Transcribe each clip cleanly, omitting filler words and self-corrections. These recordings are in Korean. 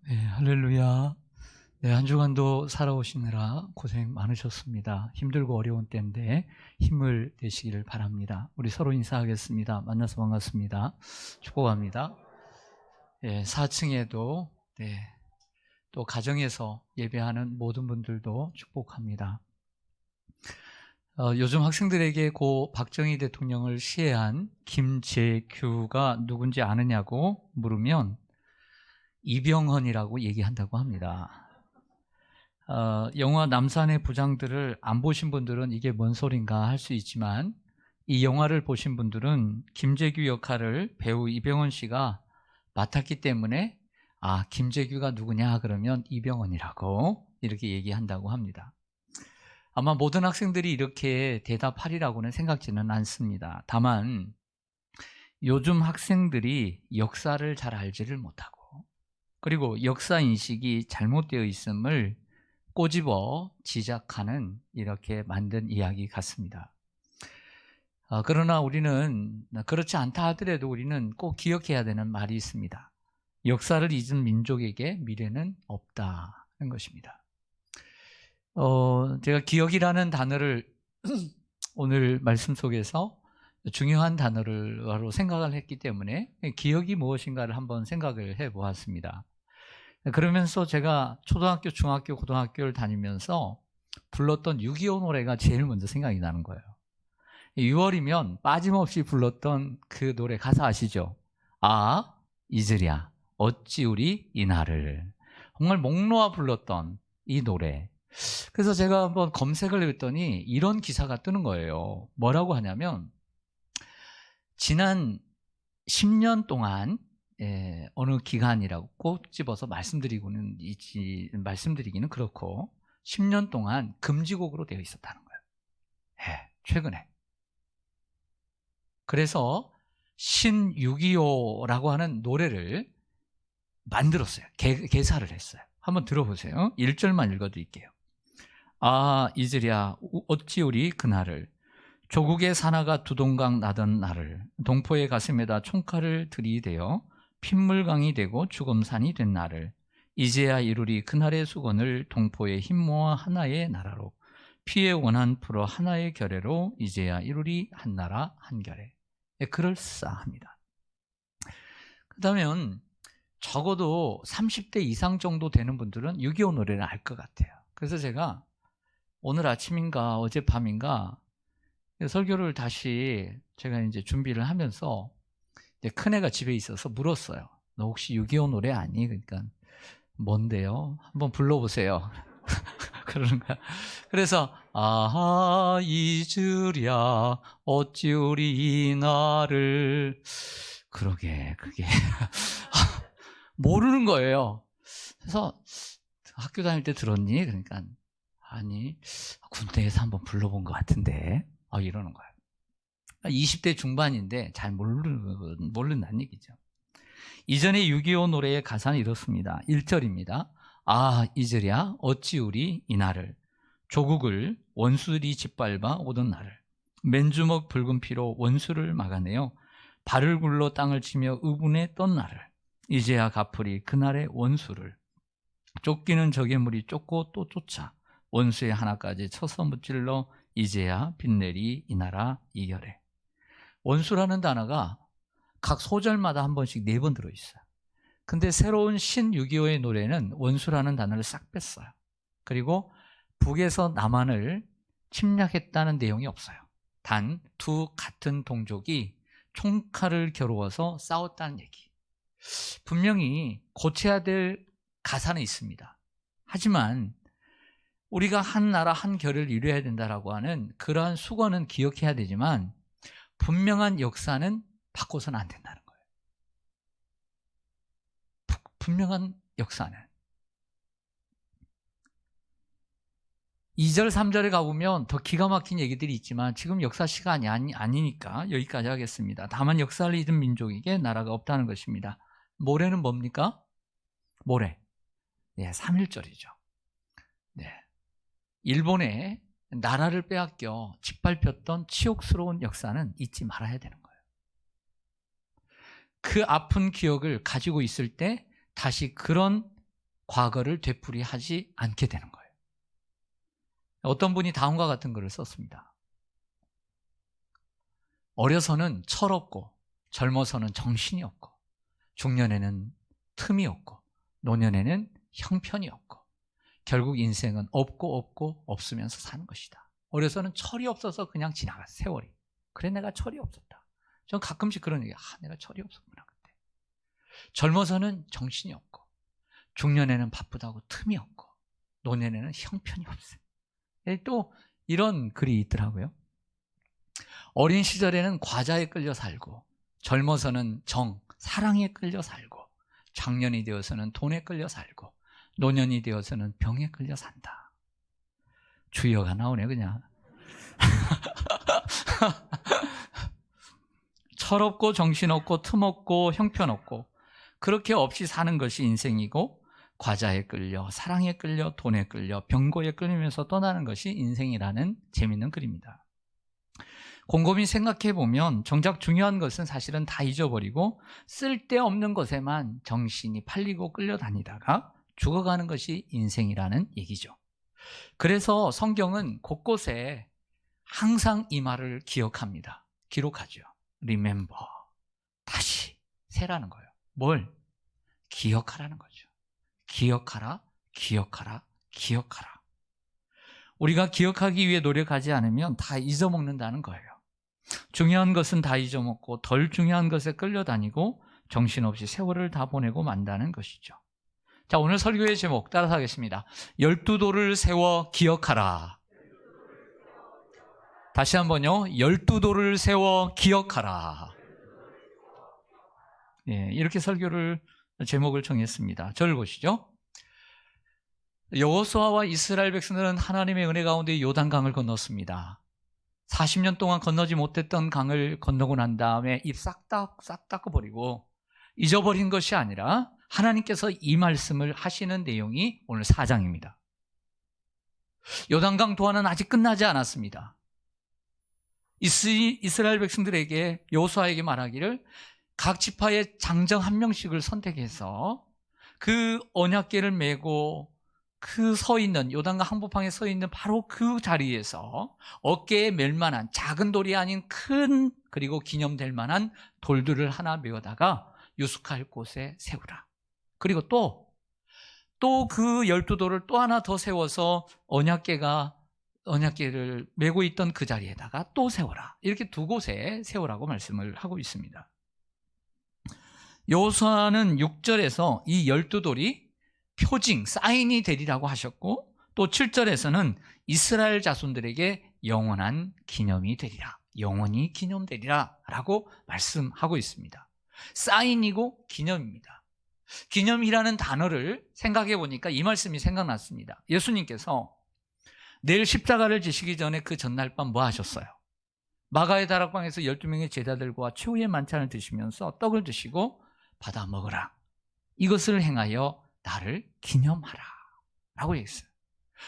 네, 할렐루야. 네, 한 주간도 살아오시느라 고생 많으셨습니다. 힘들고 어려운 때인데 힘을 내시기를 바랍니다. 우리 서로 인사하겠습니다. 만나서 반갑습니다. 축복합니다. 네, 4층에도 또 가정에서 예배하는 모든 분들도 축복합니다. 요즘 학생들에게 고 박정희 대통령을 시해한 김재규가 누군지 아느냐고 물으면 이병헌이라고 얘기한다고 합니다. 영화 남산의 부장들을 안 보신 분들은 이게 뭔 소린가 할 수 있지만, 이 영화를 보신 분들은 김재규 역할을 배우 이병헌 씨가 맡았기 때문에 김재규가 누구냐 그러면 이병헌이라고 이렇게 얘기한다고 합니다. 아마 모든 학생들이 이렇게 대답하리라고는 생각지는 않습니다. 다만 요즘 학생들이 역사를 잘 알지를 못하고, 그리고 역사 인식이 잘못되어 있음을 꼬집어 지적하는 이렇게 만든 이야기 같습니다. 그러나 우리는 그렇지 않다 하더라도 우리는 꼭 기억해야 되는 말이 있습니다. 역사를 잊은 민족에게 미래는 없다는 것입니다. 제가 기억이라는 단어를 오늘 말씀 속에서 중요한 단어로 생각을 했기 때문에 기억이 무엇인가를 한번 생각을 해보았습니다. 그러면서 제가 초등학교, 중학교, 고등학교를 다니면서 불렀던 6.25 노래가 제일 먼저 생각이 나는 거예요. 6월이면 빠짐없이 불렀던 그 노래 가사 아시죠? 잊으랴 어찌 우리 이날을. 정말 목 놓아 불렀던 이 노래. 그래서 제가 한번 검색을 했더니 이런 기사가 뜨는 거예요. 뭐라고 하냐면, 지난 10년 동안 어느 기간이라고 꼭 집어서 말씀드리기는 그렇고 10년 동안 금지곡으로 되어 있었다는 거예요. 최근에. 그래서 신6.25라고 하는 노래를 만들었어요. 개사를 했어요. 한번 들어보세요. 1절만 읽어드릴게요. 잊으랴 어찌 우리 그날을, 조국의 사나가 두동강 나던 날을, 동포의 가슴에다 총칼을 들이대어 핏물강이 되고 죽음산이 된 날을, 이제야 이루리 그날의 수건을, 동포의 힘 모아 하나의 나라로, 피의 원한 풀어 하나의 결례로, 이제야 이루리 한나라 한결에. 그럴싸합니다. 그렇다면 적어도 30대 이상 정도 되는 분들은 6.25 노래를 알 것 같아요. 그래서 제가 오늘 아침인가 어젯밤인가 설교를 다시 제가 이제 준비를 하면서 큰애가 집에 있어서 물었어요. 너 혹시 6.25 노래 아니? 그러니까 뭔데요? 한번 불러보세요. 그러는 거야. 그래서 잊으랴 어찌 우리 이날을. 그러게 그게 모르는 거예요. 그래서 학교 다닐 때 들었니? 그러니까 아니, 군대에서 한번 불러본 것 같은데 이러는 거예요. 20대 중반인데 잘 모른다는 얘기죠. 이전에 6.25 노래의 가사는 이렇습니다. 1절입니다. 잊으랴 어찌 우리 이날을, 조국을 원수들이 짓밟아 오던 날을, 맨주먹 붉은 피로 원수를 막아내어 발을 굴러 땅을 치며 의분했던 날을, 이제야 갚으리 그날의 원수를, 쫓기는 적의 무리 쫓고 또 쫓아 원수의 하나까지 쳐서 무찔러, 이제야 빛내리 이 나라 이결에. 원수라는 단어가 각 소절마다 한 번씩 4번 들어있어요. 근데 새로운 신 6.25의 노래는 원수라는 단어를 싹 뺐어요. 그리고 북에서 남한을 침략했다는 내용이 없어요. 단 두 같은 동족이 총칼을 겨루어서 싸웠다는 얘기. 분명히 고쳐야 될 가사는 있습니다. 하지만 우리가 한 나라 한 결을 이루어야 된다라고 하는 그러한 수건은 기억해야 되지만, 분명한 역사는 바꿔서는 안 된다는 거예요. 분명한 역사는. 2절 3절에 가보면 더 기가 막힌 얘기들이 있지만 지금 역사 시간이 아니니까 여기까지 하겠습니다. 다만 역사를 잊은 민족에게 나라가 없다는 것입니다. 모래는 뭡니까? 모래. 3.1절이죠. 일본에 나라를 빼앗겨 짓밟혔던 치욕스러운 역사는 잊지 말아야 되는 거예요. 그 아픈 기억을 가지고 있을 때 다시 그런 과거를 되풀이하지 않게 되는 거예요. 어떤 분이 다음과 같은 글을 썼습니다. 어려서는 철없고 젊어서는 정신이 없고 중년에는 틈이 없고 노년에는 형편이 없고 결국 인생은 없고 없으면서 사는 것이다. 어려서는 철이 없어서 그냥 지나갔어, 세월이. 그래, 내가 철이 없었다. 전 가끔씩 그런 얘기, 내가 철이 없었구나 그때. 젊어서는 정신이 없고 중년에는 바쁘다고 틈이 없고 노년에는 형편이 없어요. 또 이런 글이 있더라고요. 어린 시절에는 과자에 끌려 살고 젊어서는 사랑에 끌려 살고 장년이 되어서는 돈에 끌려 살고 노년이 되어서는 병에 끌려 산다. 주여가 나오네 그냥. 철없고 정신없고 틈없고 형편없고 그렇게 없이 사는 것이 인생이고 과자에 끌려 사랑에 끌려 돈에 끌려 병고에 끌리면서 떠나는 것이 인생이라는 재미있는 글입니다. 곰곰이 생각해 보면 정작 중요한 것은 사실은 다 잊어버리고 쓸데없는 것에만 정신이 팔리고 끌려다니다가 죽어가는 것이 인생이라는 얘기죠. 그래서 성경은 곳곳에 항상 이 말을 기억합니다. 기록하죠. Remember. 다시 세라는 거예요. 뭘? 기억하라는 거죠. 기억하라, 기억하라, 기억하라. 우리가 기억하기 위해 노력하지 않으면 다 잊어먹는다는 거예요. 중요한 것은 다 잊어먹고 덜 중요한 것에 끌려다니고 정신없이 세월을 다 보내고 만다는 것이죠. 자, 오늘 설교의 제목 따라서 하겠습니다. 12도를 세워 기억하라. 다시 한번요. 12도를 세워 기억하라. 예, 이렇게 설교를 제목을 정했습니다. 저를 보시죠. 여호수아와 이스라엘 백성들은 하나님의 은혜 가운데 요단강을 건넜습니다. 40년 동안 건너지 못했던 강을 건너고 난 다음에 입 싹 닦아버리고 잊어버린 것이 아니라 하나님께서 이 말씀을 하시는 내용이 오늘 4장입니다. 요단강 도하는 아직 끝나지 않았습니다. 이스라엘 백성들에게 여호수아에게 말하기를 각 지파의 장정 한 명씩을 선택해서 그 언약궤를 메고 그 서 있는 요단강 한복판에 서 있는 바로 그 자리에서 어깨에 멜 만한 작은 돌이 아닌 큰 그리고 기념될 만한 돌들을 하나 메어다가 유숙할 곳에 세우라. 그리고 또 그 12돌을 또 하나 더 세워서 언약궤를 메고 있던 그 자리에다가 또 세워라. 이렇게 두 곳에 세우라고 말씀을 하고 있습니다. 여호수아는 6절에서 이 12돌이 표징, 사인이 되리라고 하셨고 또 7절에서는 이스라엘 자손들에게 영원한 기념이 되리라. 영원히 기념되리라 라고 말씀하고 있습니다. 사인이고 기념입니다. 기념이라는 단어를 생각해 보니까 이 말씀이 생각났습니다. 예수님께서 내일 십자가를 지시기 전에 그 전날 밤 뭐 하셨어요? 마가의 다락방에서 12명의 제자들과 최후의 만찬을 드시면서 떡을 드시고 받아 먹으라. 이것을 행하여 나를 기념하라 라고 얘기했어요.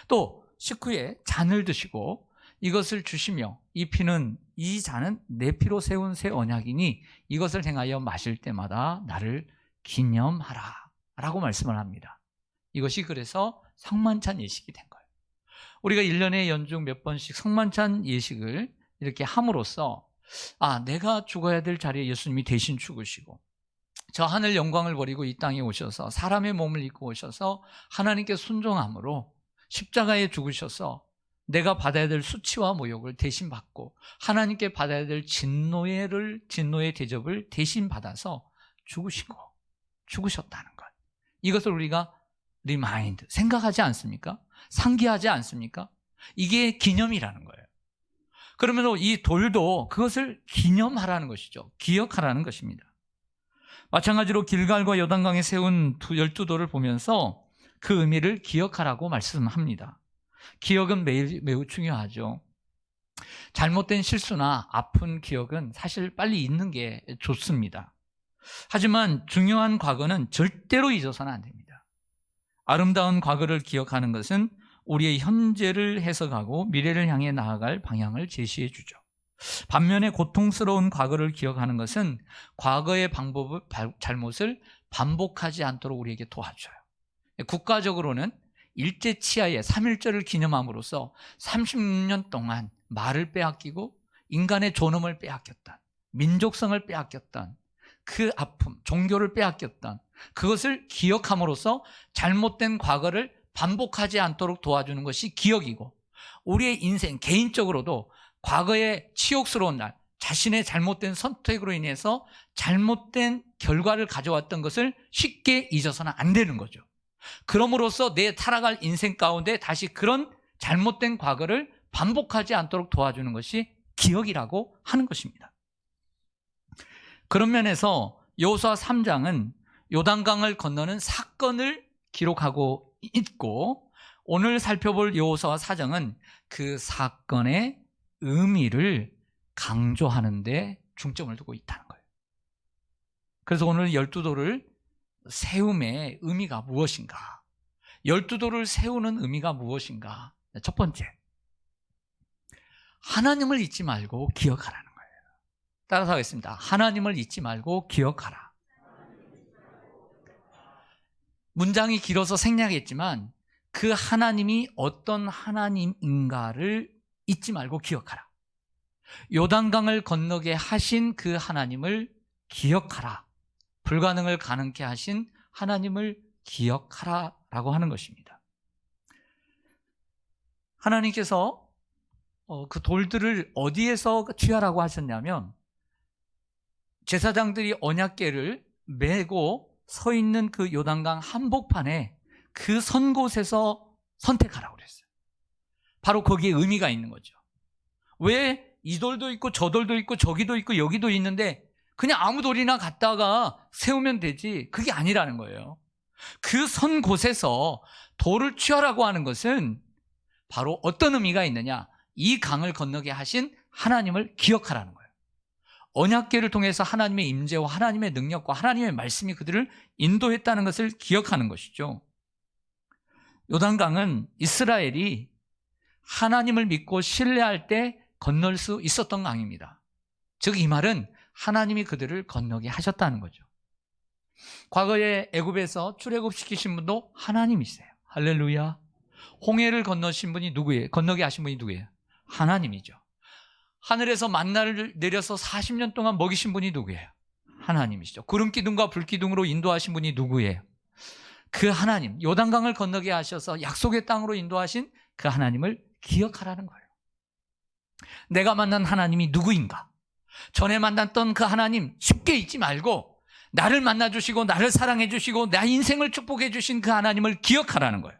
또 식후에 잔을 드시고 이것을 주시며 이 잔은 내 피로 세운 새 언약이니 이것을 행하여 마실 때마다 나를 기념하라 라고 말씀을 합니다. 이것이 그래서 성만찬 예식이 된 거예요. 우리가 1년에 연중 몇 번씩 성만찬 예식을 이렇게 함으로써 내가 죽어야 될 자리에 예수님이 대신 죽으시고 저 하늘 영광을 버리고 이 땅에 오셔서 사람의 몸을 입고 오셔서 하나님께 순종함으로 십자가에 죽으셔서 내가 받아야 될 수치와 모욕을 대신 받고 하나님께 받아야 될 진노의 대접을 대신 받아서 죽으셨다는 것. 이것을 우리가 리마인드, 생각하지 않습니까? 상기하지 않습니까? 이게 기념이라는 거예요. 그러면 이 돌도 그것을 기념하라는 것이죠. 기억하라는 것입니다. 마찬가지로 길갈과 요단강에 세운 12돌을 보면서 그 의미를 기억하라고 말씀합니다. 기억은 매우 중요하죠. 잘못된 실수나 아픈 기억은 사실 빨리 잊는 게 좋습니다. 하지만 중요한 과거는 절대로 잊어서는 안 됩니다. 아름다운 과거를 기억하는 것은 우리의 현재를 해석하고 미래를 향해 나아갈 방향을 제시해 주죠. 반면에 고통스러운 과거를 기억하는 것은 과거의 잘못을 반복하지 않도록 우리에게 도와줘요. 국가적으로는 일제 치하의 3.1절을 기념함으로써 36년 동안 말을 빼앗기고 인간의 존엄을 빼앗겼던, 민족성을 빼앗겼던 그 아픔, 종교를 빼앗겼던 그것을 기억함으로써 잘못된 과거를 반복하지 않도록 도와주는 것이 기억이고, 우리의 인생 개인적으로도 과거의 치욕스러운 날, 자신의 잘못된 선택으로 인해서 잘못된 결과를 가져왔던 것을 쉽게 잊어서는 안 되는 거죠. 그럼으로써 내 살아갈 인생 가운데 다시 그런 잘못된 과거를 반복하지 않도록 도와주는 것이 기억이라고 하는 것입니다. 그런 면에서 여호수아 3장은 요단강을 건너는 사건을 기록하고 있고, 오늘 살펴볼 여호수아 4장은 그 사건의 의미를 강조하는 데 중점을 두고 있다는 거예요. 그래서 오늘 12도를 세움의 의미가 무엇인가? 12도를 세우는 의미가 무엇인가? 첫 번째, 하나님을 잊지 말고 기억하라는 거예요. 따라서 하겠습니다. 하나님을 잊지 말고 기억하라. 문장이 길어서 생략했지만 그 하나님이 어떤 하나님인가를 잊지 말고 기억하라. 요단강을 건너게 하신 그 하나님을 기억하라. 불가능을 가능케 하신 하나님을 기억하라 라고 하는 것입니다. 하나님께서 그 돌들을 어디에서 취하라고 하셨냐면, 제사장들이 언약궤를 메고 서 있는 그 요단강 한복판에 그 선 곳에서 선택하라고 그랬어요. 바로 거기에 의미가 있는 거죠. 왜 이 돌도 있고 저 돌도 있고 저기도 있고 여기도 있는데 그냥 아무 돌이나 갖다가 세우면 되지, 그게 아니라는 거예요. 그 선 곳에서 돌을 취하라고 하는 것은 바로 어떤 의미가 있느냐, 이 강을 건너게 하신 하나님을 기억하라는 거예요. 언약궤를 통해서 하나님의 임재와 하나님의 능력과 하나님의 말씀이 그들을 인도했다는 것을 기억하는 것이죠. 요단강은 이스라엘이 하나님을 믿고 신뢰할 때 건널 수 있었던 강입니다. 즉 이 말은 하나님이 그들을 건너게 하셨다는 거죠. 과거에 애굽에서 출애굽시키신 분도 하나님이세요. 할렐루야. 홍해를 건너신 분이 누구예요? 건너게 하신 분이 누구예요? 하나님이죠. 하늘에서 만나를 내려서 40년 동안 먹이신 분이 누구예요? 하나님이시죠. 구름 기둥과 불 기둥으로 인도하신 분이 누구예요? 그 하나님. 요단강을 건너게 하셔서 약속의 땅으로 인도하신 그 하나님을 기억하라는 거예요. 내가 만난 하나님이 누구인가? 전에 만났던 그 하나님 쉽게 잊지 말고, 나를 만나주시고 나를 사랑해주시고 내 인생을 축복해주신 그 하나님을 기억하라는 거예요.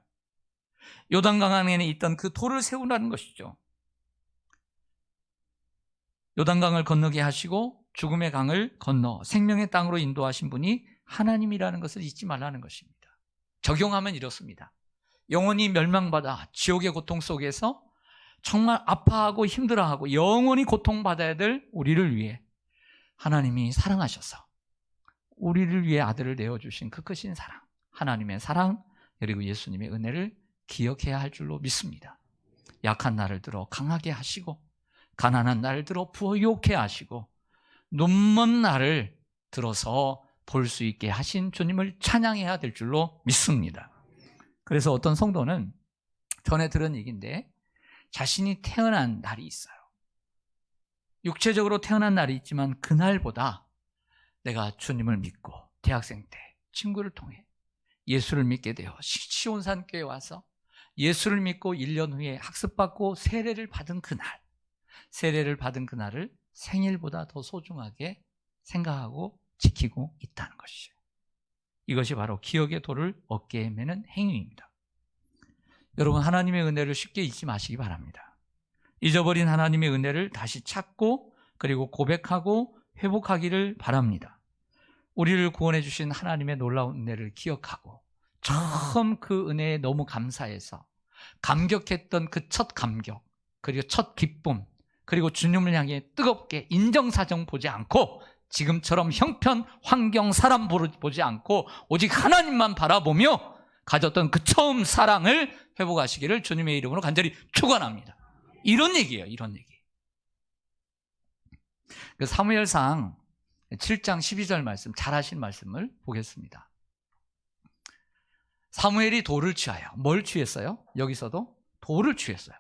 요단강 안에 있던 그 돌을 세우라는 것이죠. 요단강을 건너게 하시고 죽음의 강을 건너 생명의 땅으로 인도하신 분이 하나님이라는 것을 잊지 말라는 것입니다. 적용하면 이렇습니다. 영원히 멸망받아 지옥의 고통 속에서 정말 아파하고 힘들어하고 영원히 고통받아야 될 우리를 위해 하나님이 사랑하셔서 우리를 위해 아들을 내어주신 그 크신 사랑, 하나님의 사랑, 그리고 예수님의 은혜를 기억해야 할 줄로 믿습니다. 약한 날을 들어 강하게 하시고, 가난한 날을 들어 부유하게 하시고, 눈먼 날을 들어서 볼 수 있게 하신 주님을 찬양해야 될 줄로 믿습니다. 그래서 어떤 성도는 전에 들은 얘기인데, 자신이 태어난 날이 있어요. 육체적으로 태어난 날이 있지만 그날보다 내가 주님을 믿고 대학생 때 친구를 통해 예수를 믿게 되어 시온산교에 와서 예수를 믿고 1년 후에 학습받고 세례를 받은 그날을 생일보다 더 소중하게 생각하고 지키고 있다는 것이죠. 이것이 바로 기억의 돌을 어깨에 매는 행위입니다. 여러분, 하나님의 은혜를 쉽게 잊지 마시기 바랍니다. 잊어버린 하나님의 은혜를 다시 찾고 그리고 고백하고 회복하기를 바랍니다. 우리를 구원해 주신 하나님의 놀라운 은혜를 기억하고, 처음 그 은혜에 너무 감사해서 감격했던 그 첫 감격, 그리고 첫 기쁨, 그리고 주님을 향해 뜨겁게 인정사정 보지 않고, 지금처럼 형편, 환경, 사람 보지 않고 오직 하나님만 바라보며 가졌던 그 처음 사랑을 회복하시기를 주님의 이름으로 간절히 축원합니다. 이런 얘기예요. 이런 얘기. 그 사무엘상 7장 12절 말씀, 잘 아신 말씀을 보겠습니다. 사무엘이 돌을 취하여 뭘 취했어요? 여기서도 돌을 취했어요.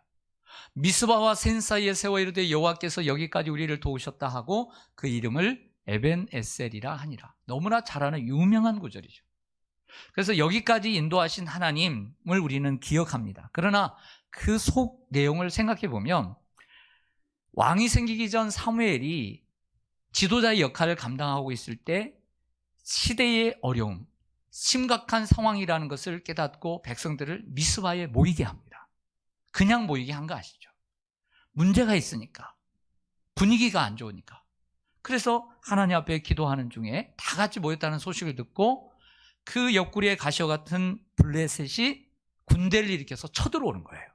미스바와 센 사이에 세워 이르되 여호와께서 여기까지 우리를 도우셨다 하고 그 이름을 에벤에셀이라 하니라. 너무나 잘 아는 유명한 구절이죠. 그래서 여기까지 인도하신 하나님을 우리는 기억합니다. 그러나 그 속 내용을 생각해 보면 왕이 생기기 전 사무엘이 지도자의 역할을 감당하고 있을 때 시대의 어려움, 심각한 상황이라는 것을 깨닫고 백성들을 미스바에 모이게 합니다. 그냥 모이게 한 거 아시죠? 문제가 있으니까, 분위기가 안 좋으니까. 그래서 하나님 앞에 기도하는 중에 다 같이 모였다는 소식을 듣고 그 옆구리에 가시와 같은 블레셋이 군대를 일으켜서 쳐들어오는 거예요.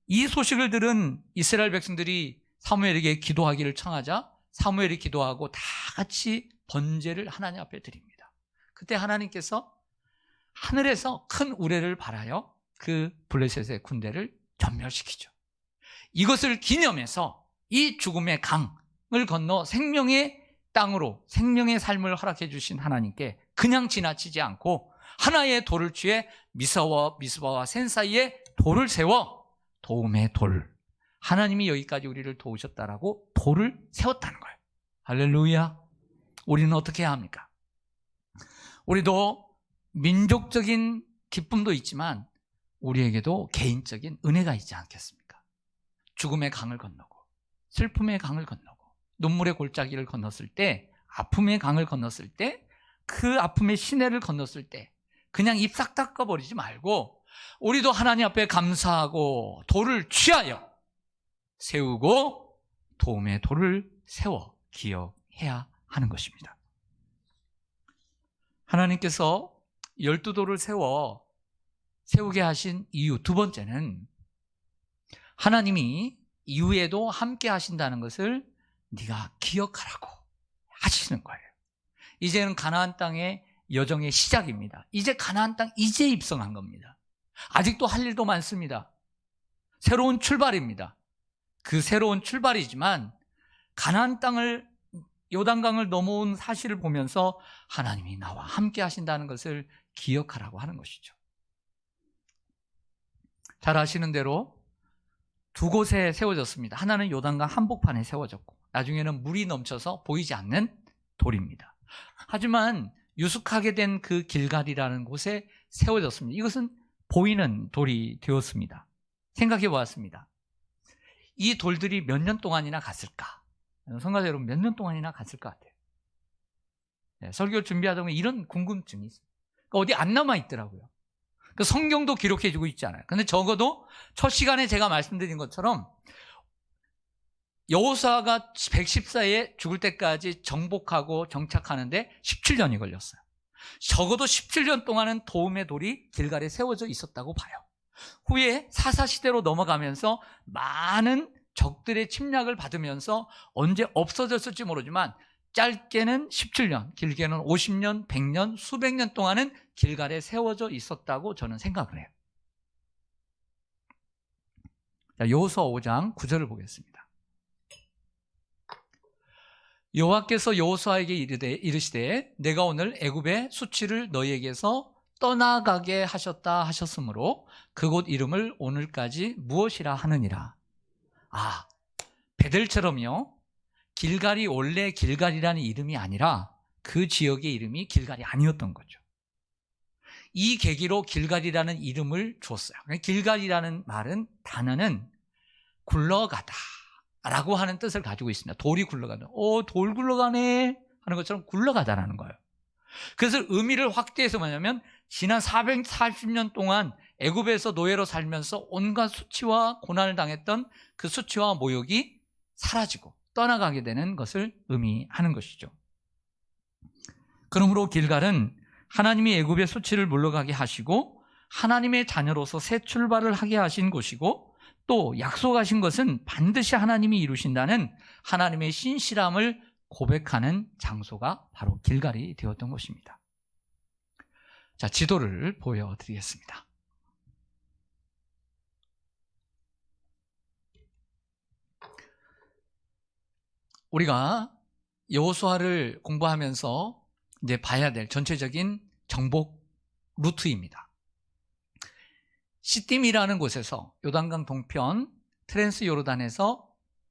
이 소식을 들은 이스라엘 백성들이 사무엘에게 기도하기를 청하자 사무엘이 기도하고 다 같이 번제를 하나님 앞에 드립니다. 그때 하나님께서 하늘에서 큰 우레를 발하여 그 블레셋의 군대를 전멸시키죠. 이것을 기념해서 이 죽음의 강을 건너 생명의 땅으로 생명의 삶을 허락해 주신 하나님께 그냥 지나치지 않고 하나의 돌을 취해 미스바와 센 사이에 돌을 세워 도움의 돌, 하나님이 여기까지 우리를 도우셨다라고 돌을 세웠다는 거예요. 할렐루야. 우리는 어떻게 해야 합니까? 우리도 민족적인 기쁨도 있지만 우리에게도 개인적인 은혜가 있지 않겠습니까? 죽음의 강을 건너고 슬픔의 강을 건너고 눈물의 골짜기를 건넜을 때, 아픔의 강을 건넜을 때, 그 아픔의 시내를 건넜을 때 그냥 입 싹 닦아버리지 말고 우리도 하나님 앞에 감사하고 돌을 취하여 세우고 도움의 돌을 세워 기억해야 하는 것입니다. 하나님께서 12돌을 세우게 하신 이유 두 번째는 하나님이 이후에도 함께 하신다는 것을 네가 기억하라고 하시는 거예요. 이제는 가나안 땅의 여정의 시작입니다. 이제 가나안 땅 이제 입성한 겁니다. 아직도 할 일도 많습니다. 새로운 출발입니다. 그 새로운 출발이지만 가나안 땅을 요단강을 넘어온 사실을 보면서 하나님이 나와 함께 하신다는 것을 기억하라고 하는 것이죠. 잘 아시는 대로 두 곳에 세워졌습니다. 하나는 요단강 한복판에 세워졌고 나중에는 물이 넘쳐서 보이지 않는 돌입니다. 하지만 유숙하게 된 그 길갈이라는 곳에 세워졌습니다. 이것은 보이는 돌이 되었습니다. 생각해 보았습니다. 이 돌들이 몇 년 동안이나 갔을까? 성가대 여러분, 몇 년 동안이나 갔을 것 같아요. 네, 설교 준비하다 보면 이런 궁금증이 있어요. 그러니까 어디 안 남아 있더라고요. 그 성경도 기록해주고 있지 않아요. 근데 적어도 첫 시간에 제가 말씀드린 것처럼 여호수아가 114에 죽을 때까지 정복하고 정착하는데 17년이 걸렸어요. 적어도 17년 동안은 도움의 돌이 길갈에 세워져 있었다고 봐요. 후에 사사시대로 넘어가면서 많은 적들의 침략을 받으면서 언제 없어졌을지 모르지만 짧게는 17년, 길게는 50년, 100년, 수백 년 동안은 길갈에 세워져 있었다고 저는 생각을 해요. 자, 여호수아 5장 9절을 보겠습니다. 여호와께서 여호수아에게 이르시되 내가 오늘 애굽의 수치를 너희에게서 떠나가게 하셨다 하셨으므로 그곳 이름을 오늘까지 무엇이라 하느니라. 베델처럼요, 길갈이 원래 길갈이라는 이름이 아니라 그 지역의 이름이 길갈이 아니었던 거죠. 이 계기로 길갈이라는 이름을 주었어요. 길갈이라는 단어는 굴러가다 라고 하는 뜻을 가지고 있습니다. 돌이 굴러가다. 돌 굴러가네 하는 것처럼 굴러가다라는 거예요. 그래서 의미를 확대해서 뭐냐면 지난 440년 동안 애굽에서 노예로 살면서 온갖 수치와 고난을 당했던 그 수치와 모욕이 사라지고 떠나가게 되는 것을 의미하는 것이죠. 그러므로 길갈은 하나님이 애굽의 수치를 물러가게 하시고 하나님의 자녀로서 새 출발을 하게 하신 곳이고 또 약속하신 것은 반드시 하나님이 이루신다는 하나님의 신실함을 고백하는 장소가 바로 길갈이 되었던 것입니다. 자, 지도를 보여드리겠습니다. 우리가 여호수아를 공부하면서 이제 봐야 될 전체적인 정복 루트입니다. 시딤이라는 곳에서 요단강 동편 트랜스 요르단에서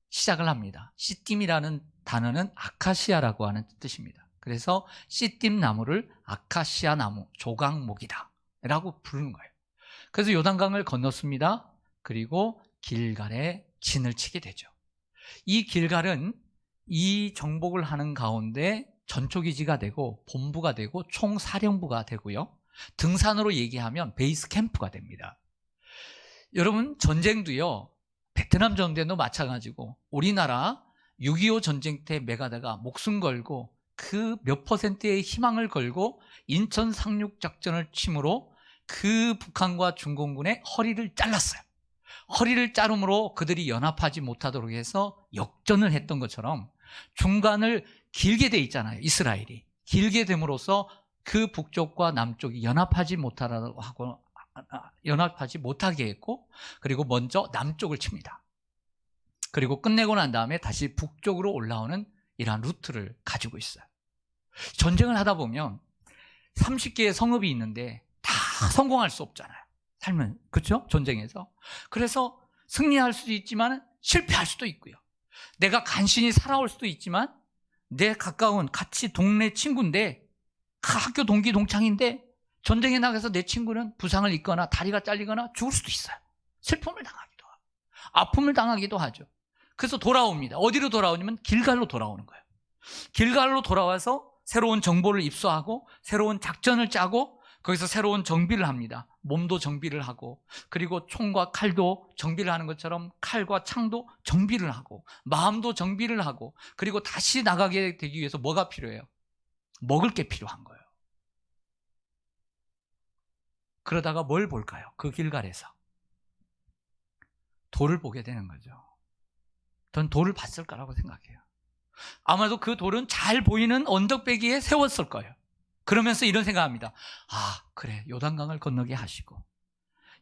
시작을 합니다. 시딤이라는 단어는 아카시아라고 하는 뜻입니다. 그래서 시딤 나무를 아카시아 나무, 조각목이다 라고 부르는 거예요. 그래서 요단강을 건넜습니다. 그리고 길갈에 진을 치게 되죠. 이 길갈은 이 정복을 하는 가운데 전초기지가 되고 본부가 되고 총사령부가 되고요. 등산으로 얘기하면 베이스 캠프가 됩니다. 여러분, 전쟁도요, 베트남 전쟁도 마찬가지고 우리나라 6.25 전쟁 때 메가다가 목숨 걸고 그 몇 퍼센트의 희망을 걸고 인천 상륙작전을 침으로 그 북한과 중공군의 허리를 잘랐어요. 허리를 자름으로 그들이 연합하지 못하도록 해서 역전을 했던 것처럼 중간을 길게 돼 있잖아요. 이스라엘이 길게 됨으로써 그 북쪽과 남쪽이 연합하지 못하게 했고, 그리고 먼저 남쪽을 칩니다. 그리고 끝내고 난 다음에 다시 북쪽으로 올라오는 이러한 루트를 가지고 있어요. 전쟁을 하다 보면 30개의 성읍이 있는데 다 성공할 수 없잖아요. 삶은, 그렇죠? 전쟁에서. 그래서 승리할 수도 있지만 실패할 수도 있고요. 내가 간신히 살아올 수도 있지만 내 가까운 같이 동네 친구인데, 학교 동기 동창인데 전쟁에 나가서 내 친구는 부상을 입거나 다리가 잘리거나 죽을 수도 있어요. 슬픔을 당하기도 하고 아픔을 당하기도 하죠. 그래서 돌아옵니다. 어디로 돌아오냐면 길갈로 돌아오는 거예요. 길갈로 돌아와서 새로운 정보를 입수하고 새로운 작전을 짜고 거기서 새로운 정비를 합니다. 몸도 정비를 하고, 그리고 총과 칼도 정비를 하는 것처럼 칼과 창도 정비를 하고, 마음도 정비를 하고, 그리고 다시 나가게 되기 위해서 뭐가 필요해요? 먹을 게 필요한 거예요. 그러다가 뭘 볼까요? 그 길갈에서 돌을 보게 되는 거죠. 전 돌을 봤을 거라고 생각해요. 아마도 그 돌은 잘 보이는 언덕배기에 세웠을 거예요. 그러면서 이런 생각합니다. 아, 그래, 요단강을 건너게 하시고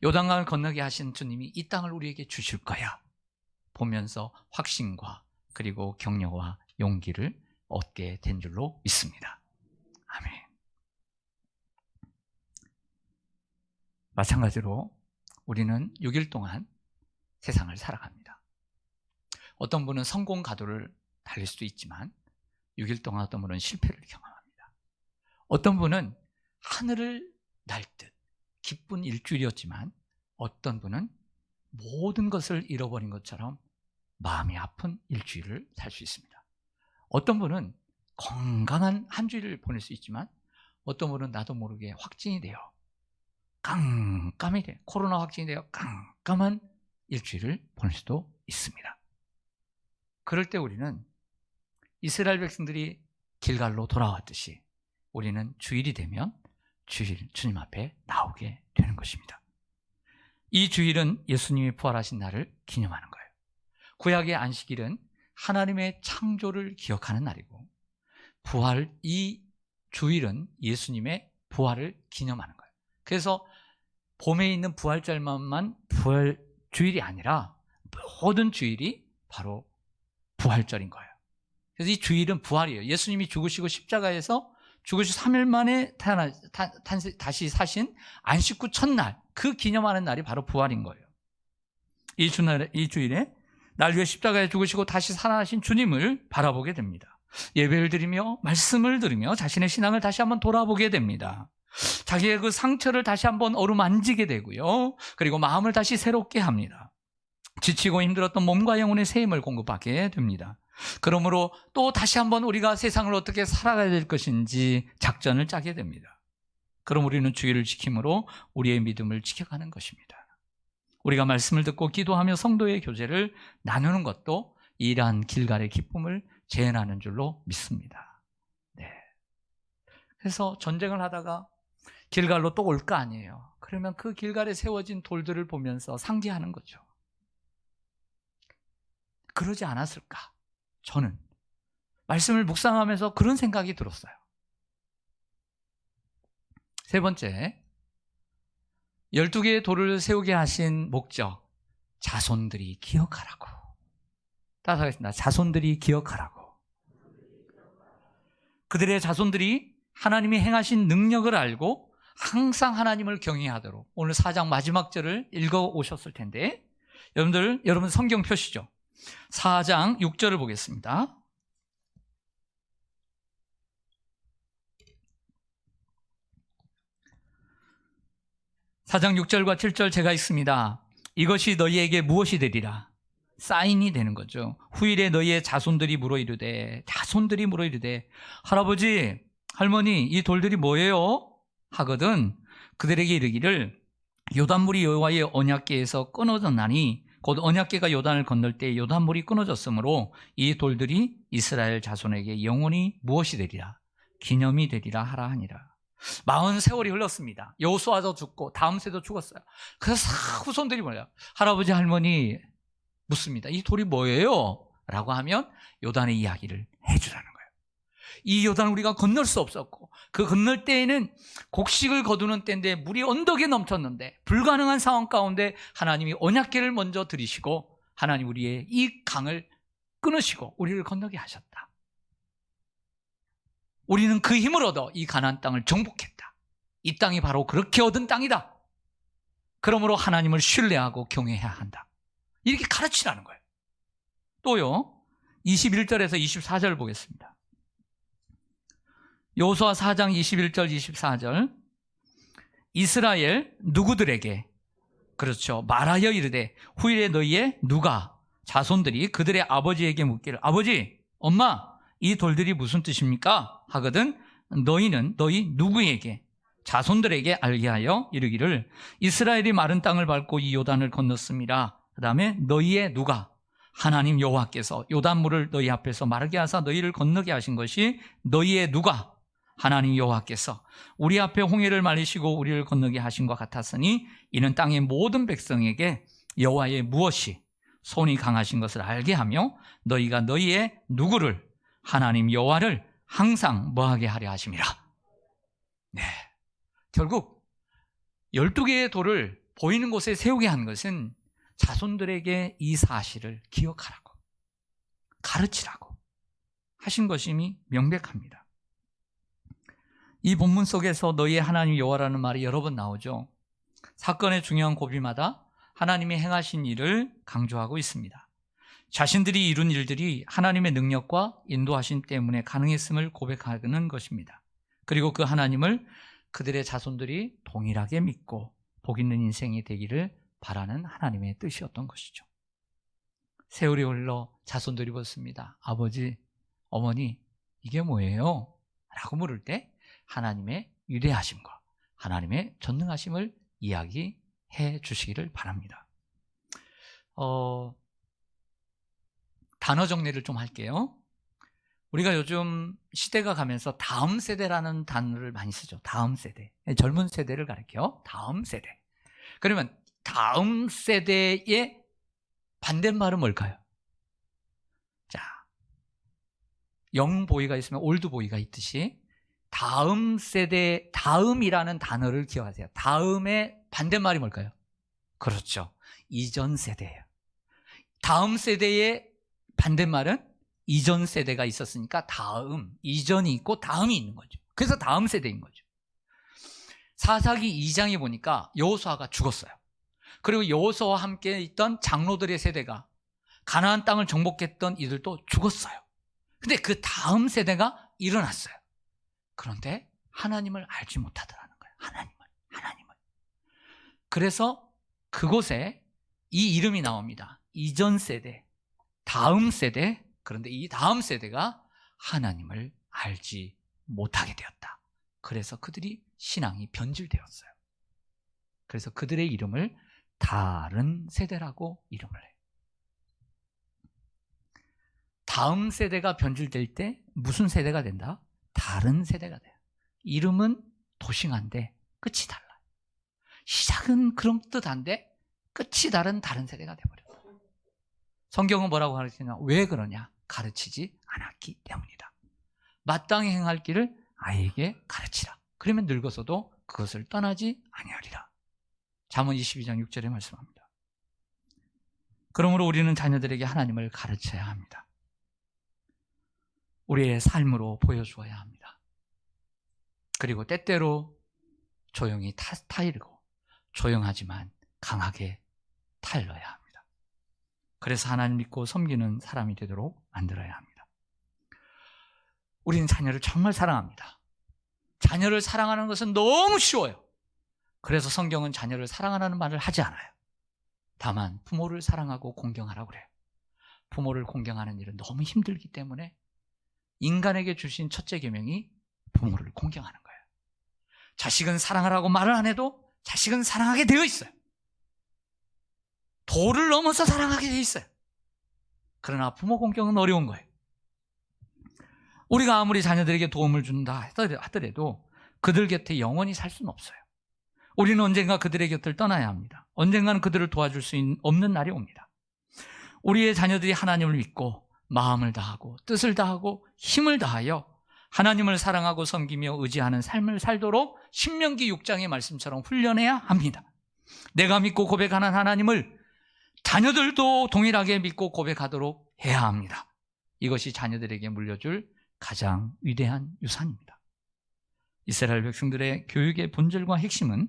요단강을 건너게 하신 주님이 이 땅을 우리에게 주실 거야 보면서 확신과 그리고 격려와 용기를 얻게 된 줄로 믿습니다. 아멘. 마찬가지로 우리는 6일 동안 세상을 살아갑니다. 어떤 분은 성공 가도를 달릴 수도 있지만 6일 동안 어떤 분은 실패를 경험합니다. 어떤 분은 하늘을 날 듯 기쁜 일주일이었지만 어떤 분은 모든 것을 잃어버린 것처럼 마음이 아픈 일주일을 살 수 있습니다. 어떤 분은 건강한 한 주일을 보낼 수 있지만 어떤 분은 나도 모르게 확진이 되어 깜깜이 돼, 코로나 확진이 되어 깜깜한 일주일을 보낼 수도 있습니다. 그럴 때 우리는 이스라엘 백성들이 길갈로 돌아왔듯이 우리는 주일이 되면 주님 앞에 나오게 되는 것입니다. 이 주일은 예수님이 부활하신 날을 기념하는 거예요. 구약의 안식일은 하나님의 창조를 기억하는 날이고, 이 주일은 예수님의 부활을 기념하는 거예요. 그래서 봄에 있는 부활절만 부활 주일이 아니라 모든 주일이 바로 부활절인 거예요. 그래서 이 주일은 부활이에요. 예수님이 죽으시고 십자가에서 죽으시고 3일 만에 다시 사신 안식구 첫날, 그 기념하는 날이 바로 부활인 거예요. 이 주일에 날 위해 십자가에 죽으시고 다시 살아나신 주님을 바라보게 됩니다. 예배를 드리며 말씀을 들으며 자신의 신앙을 다시 한번 돌아보게 됩니다. 자기의 그 상처를 다시 한번 어루만지게 되고요. 그리고 마음을 다시 새롭게 합니다. 지치고 힘들었던 몸과 영혼의 새 힘을 공급하게 됩니다. 그러므로 또 다시 한번 우리가 세상을 어떻게 살아가야 될 것인지 작전을 짜게 됩니다. 그럼 우리는 주의를 지킴으로 우리의 믿음을 지켜가는 것입니다. 우리가 말씀을 듣고 기도하며 성도의 교제를 나누는 것도 이러한 길갈의 기쁨을 재현하는 줄로 믿습니다. 네. 그래서 전쟁을 하다가 길갈로 또 올 거 아니에요. 그러면 그 길갈에 세워진 돌들을 보면서 상기하는 거죠. 그러지 않았을까? 저는 말씀을 묵상하면서 그런 생각이 들었어요. 세 번째, 12개의 돌을 세우게 하신 목적, 자손들이 기억하라고. 따라하겠습니다. 자손들이 기억하라고. 그들의 자손들이 하나님이 행하신 능력을 알고 항상 하나님을 경외하도록 오늘 4장 마지막 절을 읽어 오셨을 텐데 여러분 성경 펴시죠. 4장 6절을 보겠습니다. 4장 6절과 7절 제가 읽습니다. 이것이 너희에게 무엇이 되리라? 사인이 되는 거죠. 후일에 너희의 자손들이 물어 이르되 할아버지 할머니 이 돌들이 뭐예요? 하거든 그들에게 이르기를 요단물이 여호와의 언약궤에서 끊어졌나니 곧 언약궤가 요단을 건널 때 요단물이 끊어졌으므로 이 돌들이 이스라엘 자손에게 영원히 무엇이 되리라? 기념이 되리라 하라 하니라. 40세월이 흘렀습니다. 여호수아도 죽고 다음 세도 죽었어요. 그래서 후손들이 뭐예요? 할아버지 할머니 묻습니다. 이 돌이 뭐예요? 라고 하면 요단의 이야기를 해주라는 거예요. 이 요단을 우리가 건널 수 없었고 그 건널 때에는 곡식을 거두는 때인데 물이 언덕에 넘쳤는데 불가능한 상황 가운데 하나님이 언약궤를 먼저 들이시고 하나님 우리의 이 강을 끊으시고 우리를 건너게 하셨다. 우리는 그 힘을 얻어 이 가나안 땅을 정복했다. 이 땅이 바로 그렇게 얻은 땅이다. 그러므로 하나님을 신뢰하고 경외해야 한다. 이렇게 가르치라는 거예요. 또요 21절에서 24절 보겠습니다. 여호수아 4장 21절 24절 이스라엘 누구들에게 그렇죠 말하여 이르되 후일에 너희의 누가 자손들이 그들의 아버지에게 묻기를 아버지 엄마 이 돌들이 무슨 뜻입니까? 하거든 너희는 너희 누구에게 자손들에게 알게 하여 이르기를 이스라엘이 마른 땅을 밟고 이 요단을 건넜습니다. 그 다음에 너희의 누가 하나님 여호와께서 요단물을 너희 앞에서 마르게 하사 너희를 건너게 하신 것이 너희의 누가 하나님 여호와께서 우리 앞에 홍해를 말리시고 우리를 건너게 하신 것 같았으니 이는 땅의 모든 백성에게 여호와의 무엇이 손이 강하신 것을 알게 하며 너희가 너희의 누구를 하나님 여호와를 항상 뭐하게 하려 하심이라. 네, 결국 12개의 돌을 보이는 곳에 세우게 한 것은 자손들에게 이 사실을 기억하라고 가르치라고 하신 것임이 명백합니다. 이 본문 속에서 너희의 하나님 여호와라는 말이 여러 번 나오죠. 사건의 중요한 고비마다 하나님이 행하신 일을 강조하고 있습니다. 자신들이 이룬 일들이 하나님의 능력과 인도하심 때문에 가능했음을 고백하는 것입니다. 그리고 그 하나님을 그들의 자손들이 동일하게 믿고 복 있는 인생이 되기를 바라는 하나님의 뜻이었던 것이죠. 세월이 흘러 자손들이 묻습니다. 아버지, 어머니, 이게 뭐예요? 라고 물을 때 하나님의 위대하심과 하나님의 전능하심을 이야기해 주시기를 바랍니다. 단어 정리를 좀 할게요. 우리가 요즘 시대가 가면서 다음 세대라는 단어를 많이 쓰죠. 다음 세대. 젊은 세대를 가리켜요. 다음 세대. 그러면 다음 세대의 반대말은 뭘까요? 자, 영보이가 있으면 올드보이가 있듯이 다음 세대, 다음이라는 단어를 기억하세요. 다음의 반대말이 뭘까요? 그렇죠. 이전 세대예요. 다음 세대의 반대말은 이전 세대가 있었으니까 다음, 이전이 있고 다음이 있는 거죠. 그래서 다음 세대인 거죠. 사사기 2장에 보니까 여호수아가 죽었어요. 그리고 여호수아와 함께 있던 장로들의 세대가 가나안 땅을 정복했던 이들도 죽었어요. 근데 그 다음 세대가 일어났어요. 그런데 하나님을 알지 못하더라는 거예요. 하나님을. 그래서 그곳에 이 이름이 나옵니다. 이전 세대, 다음 세대. 그런데 이 다음 세대가 하나님을 알지 못하게 되었다. 그래서 그들이 신앙이 변질되었어요. 그래서 그들의 이름을 다른 세대라고 이름을 해요. 다음 세대가 변질될 때 무슨 세대가 된다? 다른 세대가 돼요. 이름은 도싱한데 끝이 달라요. 시작은 그럴듯한데 끝이 다른 세대가 돼버려요. 성경은 뭐라고 가르치냐? 왜 그러냐? 가르치지 않았기 때문이다. 마땅히 행할 길을 아이에게 가르치라. 그러면 늙어서도 그것을 떠나지 아니하리라. 잠언 22장 6절에 말씀합니다. 그러므로 우리는 자녀들에게 하나님을 가르쳐야 합니다. 우리의 삶으로 보여주어야 합니다. 그리고 때때로 조용히 타이르고 조용하지만 강하게 타일러야 합니다. 그래서 하나님 믿고 섬기는 사람이 되도록 만들어야 합니다. 우리는 자녀를 정말 사랑합니다. 자녀를 사랑하는 것은 너무 쉬워요. 그래서 성경은 자녀를 사랑하라는 말을 하지 않아요. 다만 부모를 사랑하고 공경하라고 그래요. 부모를 공경하는 일은 너무 힘들기 때문에 인간에게 주신 첫째 계명이 부모를 공경하는 거예요. 자식은 사랑하라고 말을 안 해도 자식은 사랑하게 되어 있어요. 도를 넘어서 사랑하게 되어 있어요. 그러나 부모 공경은 어려운 거예요. 우리가 아무리 자녀들에게 도움을 준다 하더라도 그들 곁에 영원히 살 수는 없어요. 우리는 언젠가 그들의 곁을 떠나야 합니다. 언젠가는 그들을 도와줄 수 없는 날이 옵니다. 우리의 자녀들이 하나님을 믿고 마음을 다하고 뜻을 다하고 힘을 다하여 하나님을 사랑하고 섬기며 의지하는 삶을 살도록 신명기 6장의 말씀처럼 훈련해야 합니다. 내가 믿고 고백하는 하나님을 자녀들도 동일하게 믿고 고백하도록 해야 합니다. 이것이 자녀들에게 물려줄 가장 위대한 유산입니다. 이스라엘 백성들의 교육의 본질과 핵심은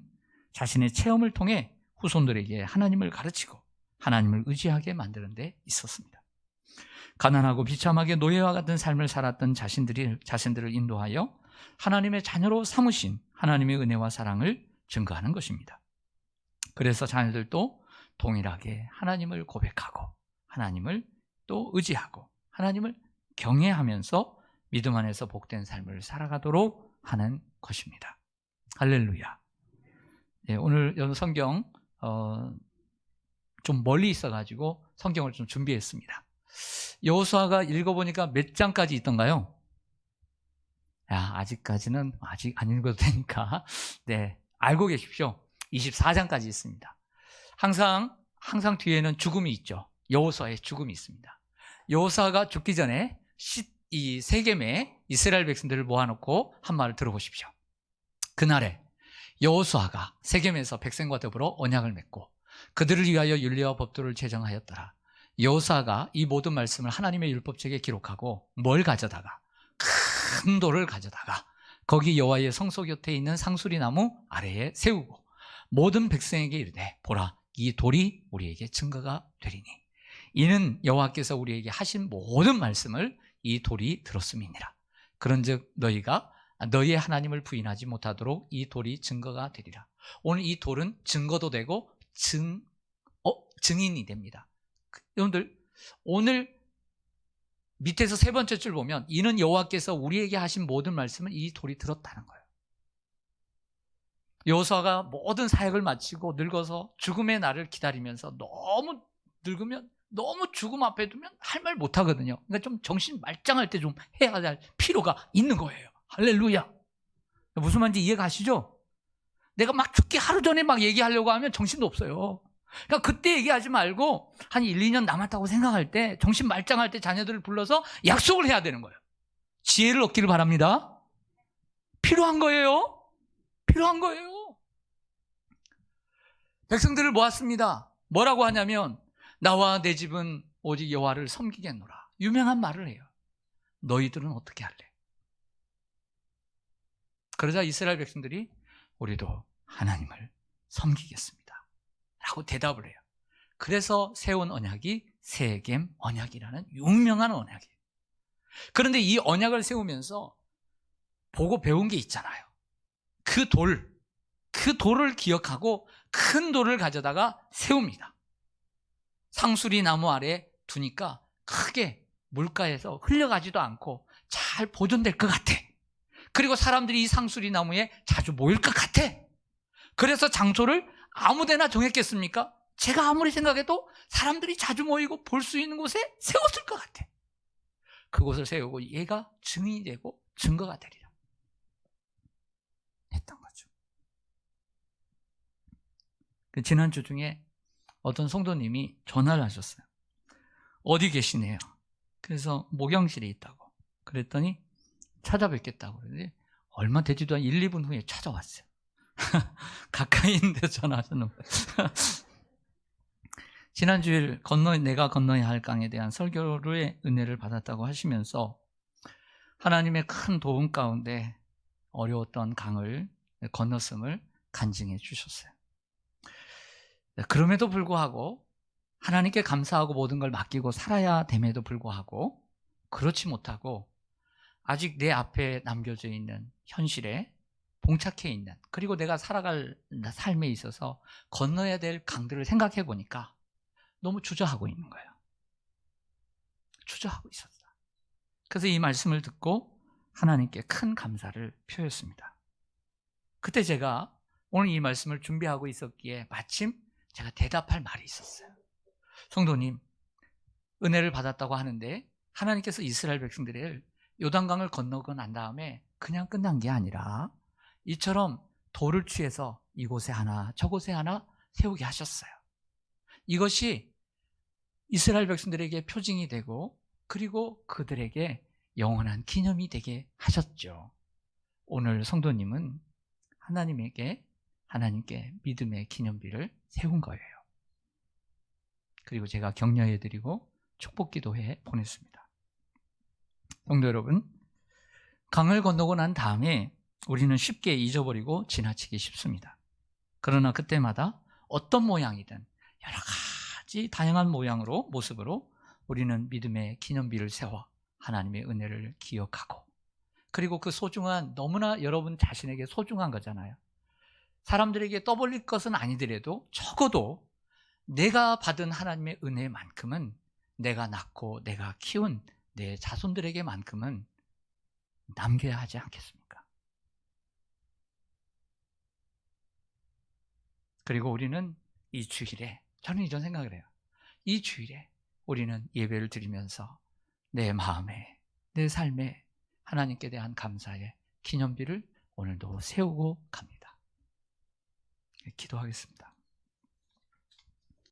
자신의 체험을 통해 후손들에게 하나님을 가르치고 하나님을 의지하게 만드는 데 있었습니다. 가난하고 비참하게 노예와 같은 삶을 살았던 자신들을 인도하여 하나님의 자녀로 삼으신 하나님의 은혜와 사랑을 증거하는 것입니다. 그래서 자녀들도 동일하게 하나님을 고백하고 하나님을 또 의지하고 하나님을 경외하면서 믿음 안에서 복된 삶을 살아가도록 하는 것입니다. 할렐루야. 네, 오늘 성경 좀 멀리 있어가지고 성경을 좀 준비했습니다. 여호수아가 읽어보니까 몇 장까지 있던가요? 아직까지는 아직 안 읽어도 되니까 네, 알고 계십시오. 24장까지 있습니다. 항상 뒤에는 죽음이 있죠. 여호수아의 죽음이 있습니다. 여호수아가 죽기 전에 이 세겜에 이스라엘 백성들을 모아놓고 한 말을 들어보십시오. 그날에 여호수아가 세겜에서 백성과 더불어 언약을 맺고 그들을 위하여 율례와 법도를 제정하였더라. 여호수아가 이 모든 말씀을 하나님의 율법책에 기록하고 뭘 가져다가 큰 돌을 가져다가 거기 여호와의 성소 곁에 있는 상수리 나무 아래에 세우고 모든 백성에게 이르되 보라 이 돌이 우리에게 증거가 되리니 이는 여호와께서 우리에게 하신 모든 말씀을 이 돌이 들었음이니라. 그런즉 너희가 너희의 하나님을 부인하지 못하도록 이 돌이 증거가 되리라. 오늘 이 돌은 증거도 되고 증인이 됩니다. 여러분들 오늘 밑에서 세 번째 줄 보면 이는 여호와께서 우리에게 하신 모든 말씀을 이 돌이 들었다는 거예요. 여호수아가 모든 사역을 마치고 늙어서 죽음의 날을 기다리면서 너무 늙으면 너무 죽음 앞에 두면 할 말 못하거든요. 그러니까 좀 정신 말짱할 때 좀 해야 할 필요가 있는 거예요. 할렐루야. 무슨 말인지 이해가시죠? 내가 막 죽기 하루 전에 막 얘기하려고 하면 정신도 없어요. 그러니까 그때 얘기하지 말고 한 1, 2년 남았다고 생각할 때 정신 말짱할 때 자녀들을 불러서 약속을 해야 되는 거예요. 지혜를 얻기를 바랍니다. 필요한 거예요. 필요한 거예요. 백성들을 모았습니다. 뭐라고 하냐면 나와 내 집은 오직 여호와를 섬기겠노라. 유명한 말을 해요. 너희들은 어떻게 할래? 그러자 이스라엘 백성들이 우리도 하나님을 섬기겠습니다 라고 대답을 해요. 그래서 세운 언약이 세겜 언약이라는 유명한 언약이에요. 그런데 이 언약을 세우면서 보고 배운 게 있잖아요. 그 돌을 기억하고 큰 돌을 가져다가 세웁니다. 상수리 나무 아래에 두니까 크게 물가에서 흘러가지도 않고 잘 보존될 것 같아. 그리고 사람들이 이 상수리 나무에 자주 모일 것 같아. 그래서 장소를 아무데나 정했겠습니까? 제가 아무리 생각해도 사람들이 자주 모이고 볼 수 있는 곳에 세웠을 것 같아. 그곳을 세우고 얘가 증인이 되고 증거가 되리라 했던 거죠. 지난주 중에 어떤 성도님이 전화를 하셨어요. 어디 계시네요. 그래서 목욕실에 있다고. 그랬더니 찾아뵙겠다고. 그러는데 얼마 되지도 않은 1, 2분 후에 찾아왔어요. 가까이 있는데 전화하셨는 거예요. 지난 주일 내가 건너야 할 강에 대한 설교의 은혜를 받았다고 하시면서 하나님의 큰 도움 가운데 어려웠던 강을 건넜음을 간증해 주셨어요. 그럼에도 불구하고 하나님께 감사하고 모든 걸 맡기고 살아야 됨에도 불구하고 그렇지 못하고 아직 내 앞에 남겨져 있는 현실에 봉착해 있는, 그리고 내가 살아갈 삶에 있어서 건너야 될 강들을 생각해 보니까 너무 주저하고 있는 거예요. 주저하고 있었다. 그래서 이 말씀을 듣고 하나님께 큰 감사를 표했습니다. 그때 제가 오늘 이 말씀을 준비하고 있었기에 마침 제가 대답할 말이 있었어요. 성도님, 은혜를 받았다고 하는데 하나님께서 이스라엘 백성들을 요단강을 건너고 난 다음에 그냥 끝난 게 아니라 이처럼 돌을 취해서 이곳에 하나 저곳에 하나 세우게 하셨어요. 이것이 이스라엘 백성들에게 표징이 되고 그리고 그들에게 영원한 기념이 되게 하셨죠. 오늘 성도님은 하나님께 믿음의 기념비를 세운 거예요. 그리고 제가 격려해드리고 축복기도해 보냈습니다. 성도 여러분, 강을 건너고 난 다음에 우리는 쉽게 잊어버리고 지나치기 쉽습니다. 그러나 그때마다 어떤 모양이든 여러 가지 다양한 모습으로 우리는 믿음의 기념비를 세워 하나님의 은혜를 기억하고, 그리고 그 소중한, 너무나 여러분 자신에게 소중한 거잖아요. 사람들에게 떠벌릴 것은 아니더라도 적어도 내가 받은 하나님의 은혜만큼은, 내가 낳고 내가 키운 내 자손들에게만큼은 남겨야 하지 않겠습니까? 그리고 우리는 이 주일에, 저는 이런 생각을 해요. 이 주일에 우리는 예배를 드리면서 내 마음에, 내 삶에 하나님께 대한 감사의 기념비를 오늘도 세우고 갑니다. 기도하겠습니다.